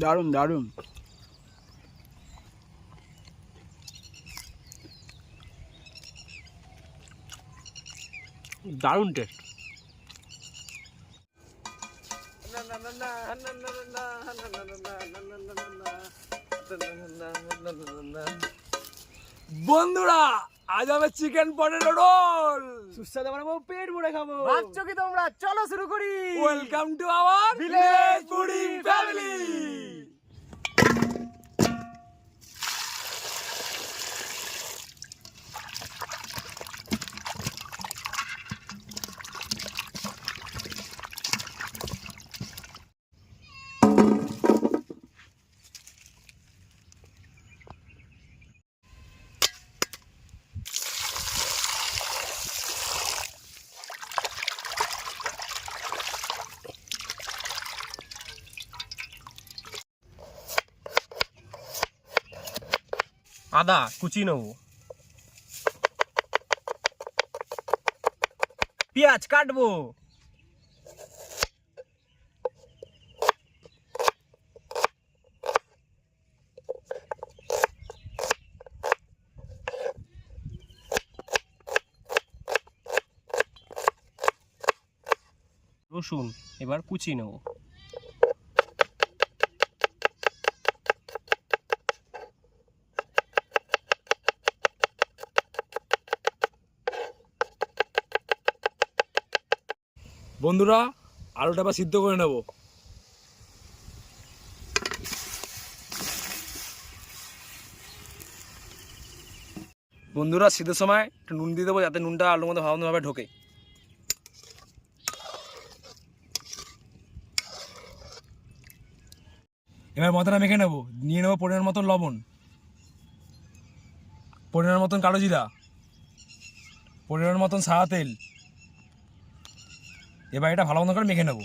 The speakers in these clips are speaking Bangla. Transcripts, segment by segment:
দারুণ দারুণ। দারুণ টেস্ট। বন্ধুরা আজ হবে চিকেন পটেটো রোল। সুস্বাদু বানাবো, পেট ভরে খাবো। ভাবছো কি তোমরা? চলো শুরু করি। Welcome to our village fooding family. আদা কুচি নেবো, পেঁয়াজ কাটবো, রসুন এবার কুচি নেবো, বন্ধুরা আলুটা আবার সিদ্ধ করে নেব। বন্ধুরা সিদ্ধের সময় একটু নুন দিয়ে দেবো, যাতে নুনটা আলুর মধ্যে ভালোভাবে ঢোকে। এবার মশলাটা মেখে নেবো। নিয়ে নেবো পরিমাণ মতন লবণ, পরিমাণ মতন কালো জিরা, পরিমাণ মতন সাদা তেল। এবার এটা ভালো মতো করে মেখে নেব।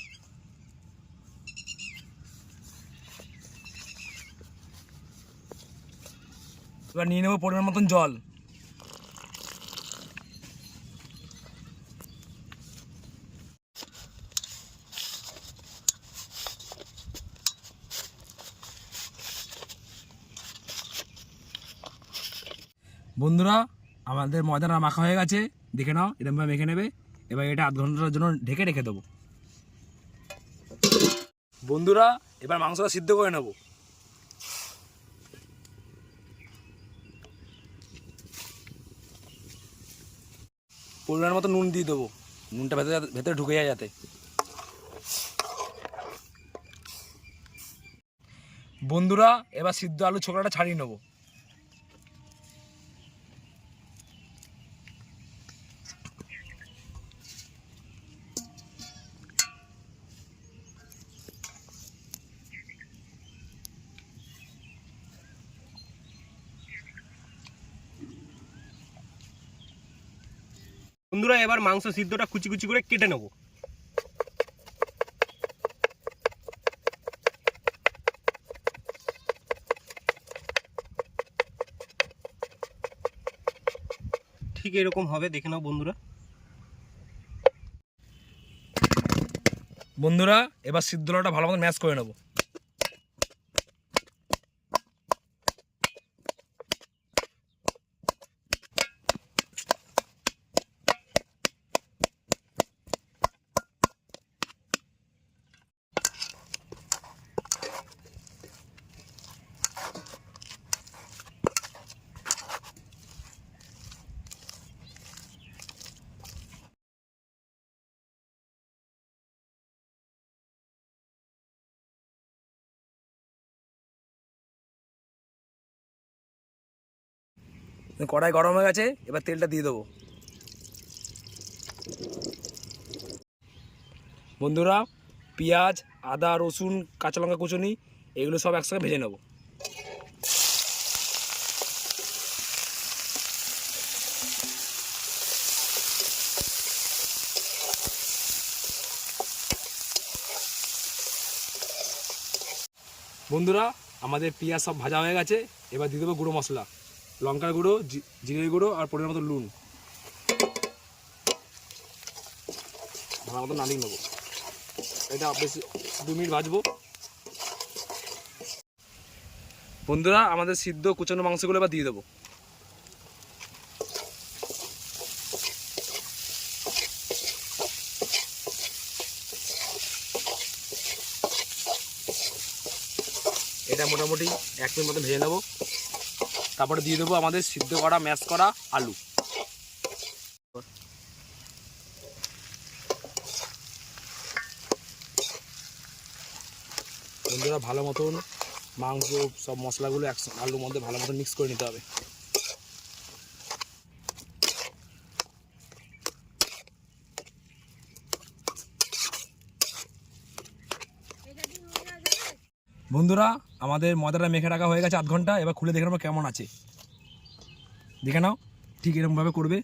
এবার নিয়ে নেবো পরিমাণ মতন জল। বন্ধুরা আমাদের ময়দাটা মাখা হয়ে গেছে, দেখে নাও এরকমভাবে মেখে নেবে। এবার এটা আধ ঘন্টার জন্য ঢেকে রেখে দেবো। বন্ধুরা এবার মাংসটা সিদ্ধ করে নেব। পরিমাণ মতো নুন দিয়ে দেবো, নুনটা ভেতরে ঢুকে যায় যাতে। বন্ধুরা এবার সিদ্ধ আলু ছোকরাটা ছাড়িয়ে নেবো। বন্ধুরা এবার মাংস সিদ্ধটা কুচি কুচি করে কেটে নেবো। ঠিক এরকম হবে, দেখে নাও বন্ধুরা। বন্ধুরা এবার সিদ্ধ আলুটা ভালো মতো ম্যাশ করে নেবো। কড়াই গরম হয়ে গেছে, এবার তেলটা দিয়ে দেবো। বন্ধুরা পেঁয়াজ, আদা, রসুন, কাঁচা লঙ্কা কুচুনি এগুলো সব একসঙ্গে ভেজে নেব। বন্ধুরা আমাদের পেঁয়াজ সব ভাজা হয়ে গেছে, এবার দিয়ে দেবো গুঁড়ো মশলা, লঙ্কার গুঁড়ো, জিরের গুঁড়ো আর পরিমাণ মতো নুন। ভালো মতো নাড়িয়ে নেবো। এটা বেশি 2 মিনিট ভাজবো। বন্ধুরা আমাদের সিদ্ধ কুচানো মাংসগুলো এবার দিয়ে দেবো। এটা মোটামুটি 1 মিনিট মতো ভেজে নেবো। তারপরে দিয়ে দেবো আমাদের সিদ্ধ করা ম্যাশ করা আলু। বন্ধুরা ভালো মতন মাংস সব মশলাগুলো আলুর মধ্যে ভালো মতন মিক্স করে নিতে হবে। বন্ধুরা আমাদের ময়দাটা মেখে রাখা হয়ে গেছে 1/2 ঘন্টা। এবার খুলে দেখে নেবো কেমন আছে। দেখে নাও, ঠিক এরকমভাবে করবে।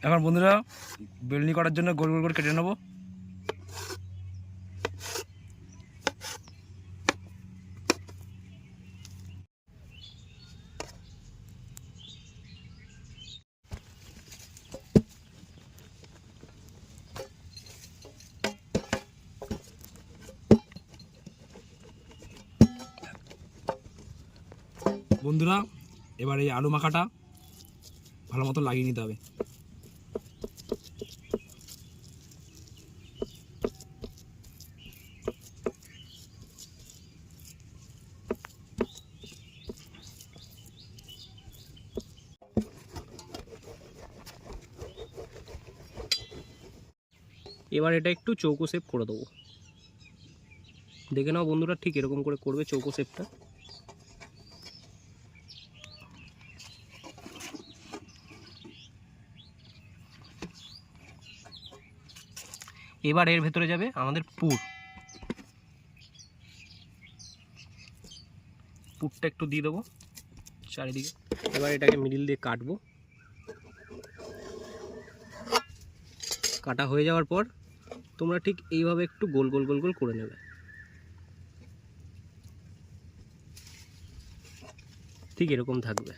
এখন বন্ধুরা বেলনি করার জন্য গোল গোল করে কেটে নেবো। বন্ধুরা এবার এই আলু মাখাটা ভালো মতো লাগিয়ে নিতে হবে। এবার এটা একটু চৌকো শেপ করে দেবো। দেখে নাও বন্ধুরা, ঠিক এরকম করে করবে চৌকো শেপটা। এবার এর ভেতরে যাবে আমাদের পুরটা একটু দিয়ে দেবো চারিদিকে। এবার এটাকে মিডিল দিয়ে কাটবো। কাটা হয়ে যাওয়ার পর তোমরা ঠিক এইভাবে একটু গোল গোল গোল গোল করে নেবে। ঠিক এরকম থাকবে।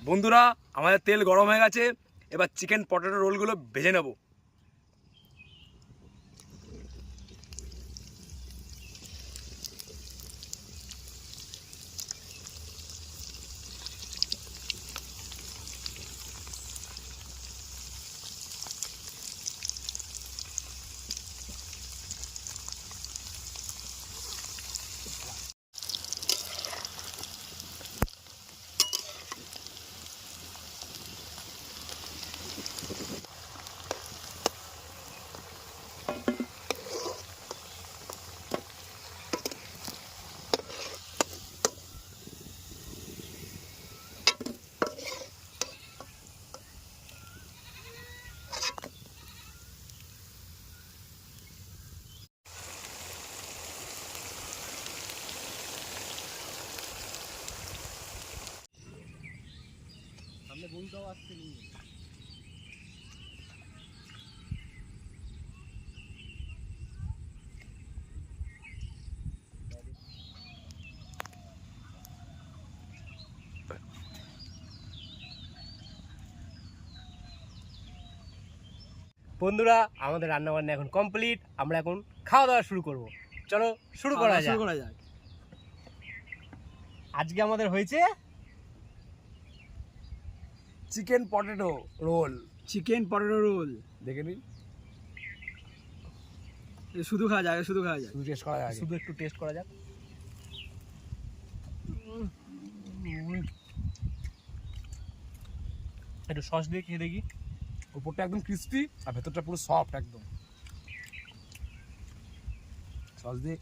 বন্ধুরা আমাদের তেল গরম হয়ে গেছে। এবার চিকেন পটেটো রোলগুলো ভেজে নেব। বন্ধুরা আমাদের রান্না বান্না এখন কমপ্লিট, আমরা এখন খাওয়া দাওয়া শুরু করব। চলো শুরু করা যাক। আজকে আমাদের হয়েছে chicken potato roll. Chicken potato roll দেখে নিন, শুধু খাওয়া যায়, শুধু টেস্ট করা যায়। শুধু একটু টেস্ট করা যাক। একটু সস দিয়ে খেয়ে দেখি। উপরটা একদম ক্রিস্পি আর ভেতরটা পুরো সফট একদম। সস দিয়ে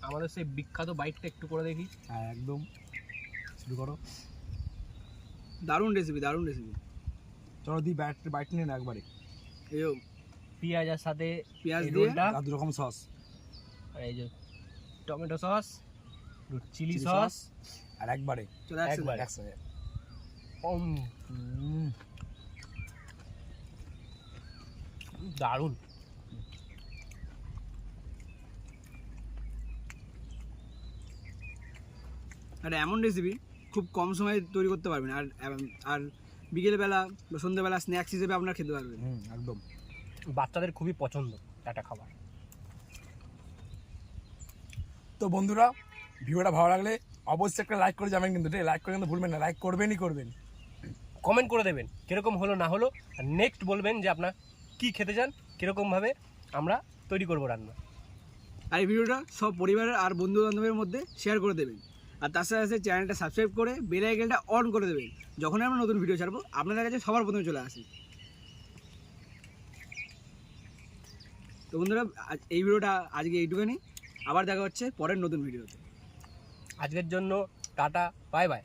আমাদের সেই বিখ্যাত বাইটটা একটু করে দেখি। হ্যাঁ একদম, শুরু করো। দারুণ রেসিপি। চলো দি বাইট নিয়ে না একবারে। পেঁয়াজের সাথে পেঁয়াজ এই দিয়ে রোলটা, আর 2 রকম সস, আর এই যে tomato sauce, chilli chilli sauce, আর একবারে চলে একবার। একসাথে। দারুণ। আর এমন রেসিপি খুব কম সময়ে তৈরি করতে পারবেন, আর বিকেলবেলা বা সন্ধ্যাবেলা স্ন্যাক্স হিসেবে আপনারা খেতে পারবেন। একদম, বাচ্চাদের খুবই পছন্দ একটা খাবার। তো বন্ধুরা ভিডিওটা ভালো লাগলে অবশ্যই একটা লাইক করে যাবেন, কিন্তু লাইক করে কিন্তু ভুলবেন না, লাইক করবেনই করবেন। কমেন্ট করে দেবেন কীরকম হলো না হলো, আর নেক্সট বলবেন যে আপনার কি খেতে চান, কীরকমভাবে আমরা তৈরি করবো রান্না। আর এই ভিডিওটা সব পরিবারের আর বন্ধু বান্ধবের মধ্যে শেয়ার করে দেবেন, আর তার সাথে সাথে চ্যানেলটা সাবস্ক্রাইব করে বেল আইকনটা অন করে দেবেন, যখনই আমরা নতুন ভিডিও ছাড়বো আপনাদের কাছে সবার প্রথমে চলে আসে। তো বন্ধুরা এই ভিডিওটা আজকে এইটুখানি, আবার দেখা হচ্ছে পরের নতুন ভিডিওতে। আজকের জন্য টাটা, বাই বাই।